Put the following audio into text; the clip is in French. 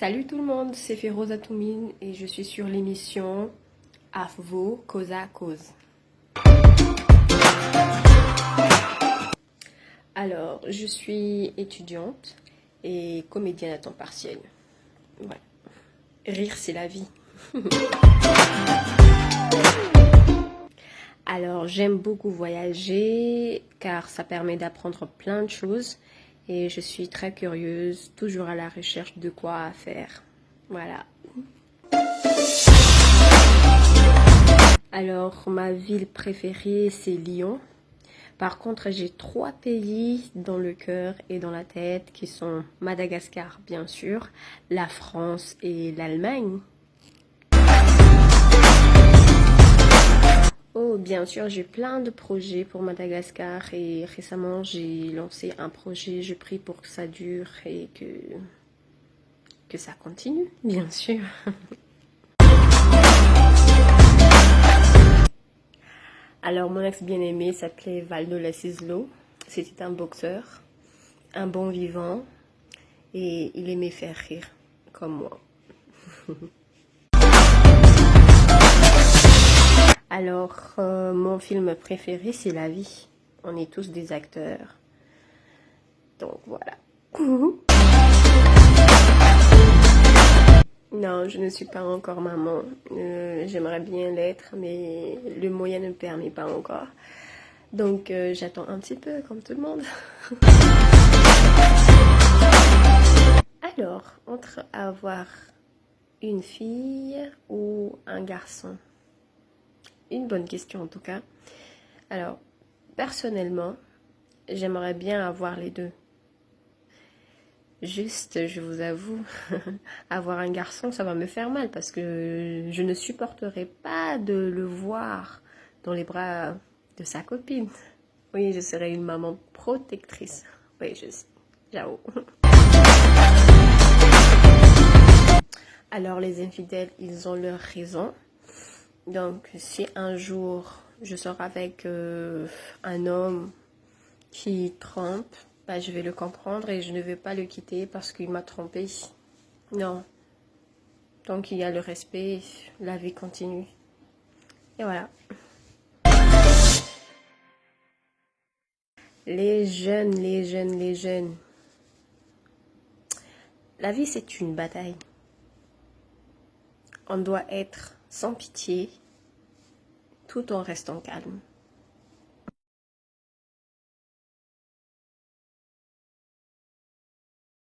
Salut tout le monde, c'est Féroza Toumine et je suis sur l'émission AFVO Cause à Cause. Alors, je suis étudiante et comédienne à temps partiel. Ouais. Rire, c'est la vie. Alors, j'aime beaucoup voyager car ça permet d'apprendre plein de choses et je suis très curieuse, toujours à la recherche de quoi faire. Voilà. Alors, ma ville préférée, c'est Lyon. Par contre, j'ai 3 pays dans le cœur et dans la tête qui sont Madagascar, bien sûr, la France et l'Allemagne. Oh, bien sûr, j'ai plein de projets pour Madagascar et récemment, j'ai lancé un projet. Je prie pour que ça dure et que ça continue, bien sûr. Alors, mon ex bien-aimé s'appelait Valdo Lacislo. C'était un boxeur, un bon vivant, et il aimait faire rire, comme moi. Alors, mon film préféré, c'est La vie. On est tous des acteurs. Donc, voilà. Non, je ne suis pas encore maman. J'aimerais bien l'être, mais le moyen ne me permet pas encore. Donc, j'attends un petit peu, comme tout le monde. Alors, entre avoir une fille ou un garçon? Une bonne question en tout cas. Alors, personnellement, j'aimerais bien avoir les deux. Juste, je vous avoue, avoir un garçon, ça va me faire mal parce que je ne supporterai pas de le voir dans les bras de sa copine. Oui, je serai une maman protectrice. Oui, je sais, j'avoue. Alors, les infidèles, ils ont leur raison. Donc, si un jour je sors avec un homme qui trompe, bah, je vais le comprendre et je ne vais pas le quitter parce qu'il m'a trompé. Non. Tant qu'il y a le respect, la vie continue. Et voilà. Les jeunes, les jeunes, les jeunes. La vie, c'est une bataille. On doit être sans pitié tout en restant calme.